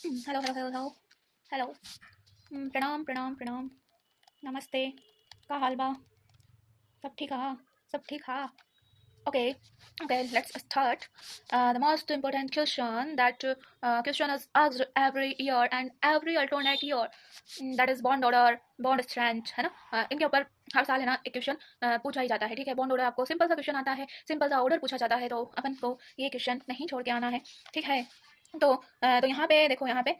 Hello hello hello hello hello. प्रणाम प्रणाम प्रणाम। नमस्ते। का हाल बा? सब ठीक हा? सब ठीक हा? Okay, okay, let's start. The most important question that question is asked every year and every alternate year, that is bond order, bond strength, है ना? इनके ऊपर हर साल है ना एक क्वेश्चन पूछा ही जाता है। ठीक है, बॉन्ड ऑर्डर आपको सिंपल सा क्वेश्चन आता है, सिंपल सा ऑर्डर पूछा जाता है, तो अपन को ये क्वेश्चन नहीं छोड़ के आना है। ठीक है, तो यहाँ पे देखो, यहाँ पे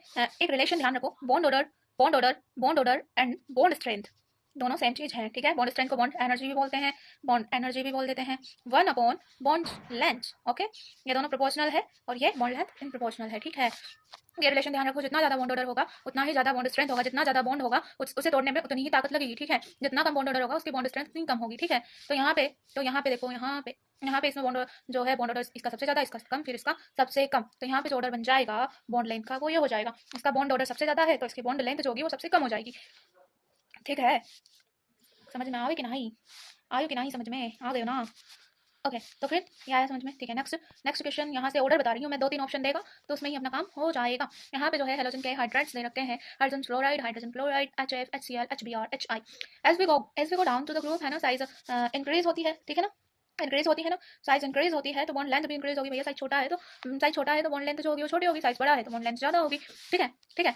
एक रिलेशन ध्यान रखो, bond order, bond order, bond order and bond strength दोनों सेम चीज है। ठीक है, बॉन्ड स्ट्रेंथ को बॉन्ड एनर्जी भी बोलते हैं, बॉन्ड एनर्जी भी बोल देते हैं। One upon bond length. Okay, ये दोनों प्रोपोर्शनल है और ये बॉन्ड लेंथ इन प्रोपोर्शनल है। ठीक है, ये रिलेशन ध्यान रखो, जितना ज्यादा बॉन्ड ऑर्डर होगा उतना ही ज्यादा बॉन्ड स्ट्रेंथ होगा, जितना ज्यादा बॉन्ड होगा उसे तोड़ने में उतनी ही ताकत लगेगी। ठीक है, जितना कम बॉन्ड ऑर्डर होगा उसकी बॉन्ड स्ट्रेंथ उतनी कम होगी। ठीक है, तो यहाँ पे देखो, यहाँ पे इसमें बॉन्ड जो है, बॉन्ड ऑर्डर इसका सबसे ज्यादा, इसका कम, फिर इसका सबसे कम। तो यहाँ पे जो ऑर्डर बन जाएगा बॉन्ड लेंथ का वो ये हो जाएगा, इसका बॉन्ड ऑर्डर सबसे ज्यादा है तो इसकी बॉन्ड लेंथ जो होगी वो सबसे कम हो जाएगी। ठीक है, समझ में आवे कि नहीं? आयो कि नहीं? समझ में आ गए ना? ओके, तो फिर ये आया समझ में? ठीक है, नेक्स्ट नेक्स्ट क्वेश्चन। यहाँ से ऑर्डर बता रही हूँ मैं, 2-3 ऑप्शन देगा तो उसमें ही अपना काम हो जाएगा। यहाँ पे जो है हेलोजन के हाइड्रेट्स दे रखे हैं, hydrogen fluoride, hydrogen chloride, HF, HCl, HBr, HI। As we go down to the group, है ना, साइज इंक्रीज होती है। ठीक है ना, इंक्रीज होती है ना, साइज इंक्रीज होती है तो बॉन्ड लेंथ भी इंक्रीज होगी। भैया साइज छोटा है तो बॉन्ड लेंथ जो होगी वो छोटी होगी, साइज बड़ा है तो बॉन्ड लेंथ ज्यादा होगी। ठीक है, ठीक है,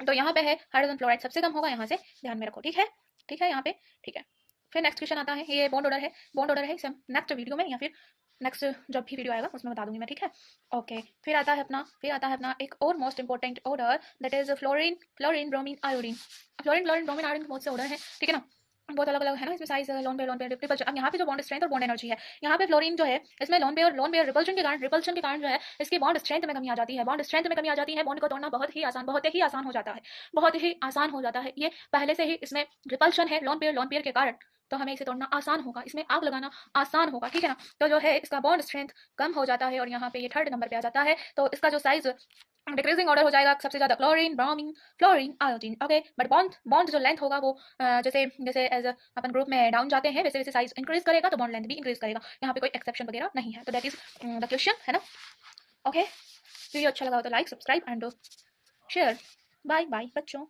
तो यहाँ पे है हाइड्रोजन फ्लोराइड सबसे कम होगा, यहाँ से ध्यान में रखो। ठीक है, ठीक है, यहाँ पे ठीक है। फिर नेक्स्ट क्वेश्चन आता है, ये बॉन्ड ऑर्डर है, बॉन्ड ऑर्डर है, इसे नेक्स्ट वीडियो में या फिर नेक्स्ट जब भी वीडियो आएगा उसमें बता दूंगी मैं। ठीक है, ओके। फिर आता है अपना एक और most important order, that is fluorine, fluorine bromine iodine. Fluorine fluorine bromine iodine बहुत से ऑर्डर है। ठीक है ना, बहुत अलग अलग है ना, इसमें साइज लोन पे रिपल्शन। अब यहाँ पे जो बॉन्ड स्ट्रेंथ और बॉन्ड एनर्जी है, यहाँ पे फ्लोरीन जो है इसमें लोन पे रिपल्शन के कारण जो है इसकी बॉन्ड स्ट्रेंथ में कमी आ जाती है, बॉन्ड स्ट्रेंथ में कमी आ जाती है। बॉन्ड को तोड़ना बहुत ही आसान हो जाता है, बहुत ही आसान हो जाता है। ये पहले से ही इसमें रिपल्शन है लोन पेयर के कारण, तो हमें इसे तोड़ना आसान होगा, इसमें आग लगाना आसान होगा। ठीक है ना, तो जो है इसका बॉन्ड स्ट्रेंथ कम हो जाता है और यहाँ पे ये थर्ड नंबर पे आ जाता है। तो इसका जो साइज डिक्रीजिंग ऑर्डर हो जाएगा, सबसे ज्यादा chlorine, bromine, fluorine, iodine. Okay, but bond bond जो लेंथ होगा वो जैसे जैसे एज अपन ग्रुप में डाउन जाते हैं वैसे वैसे साइज इंक्रीज करेगा तो बॉन्ड लेंथ भी इंक्रीज करेगा। यहाँ पे कोई एक्सेप्शन वगैरह नहीं है। तो दैट इज द क्वेश्चन, है ना। ओके, वीडियो अच्छा लगा हो तो like, subscribe and share. Bye bye बच्चों।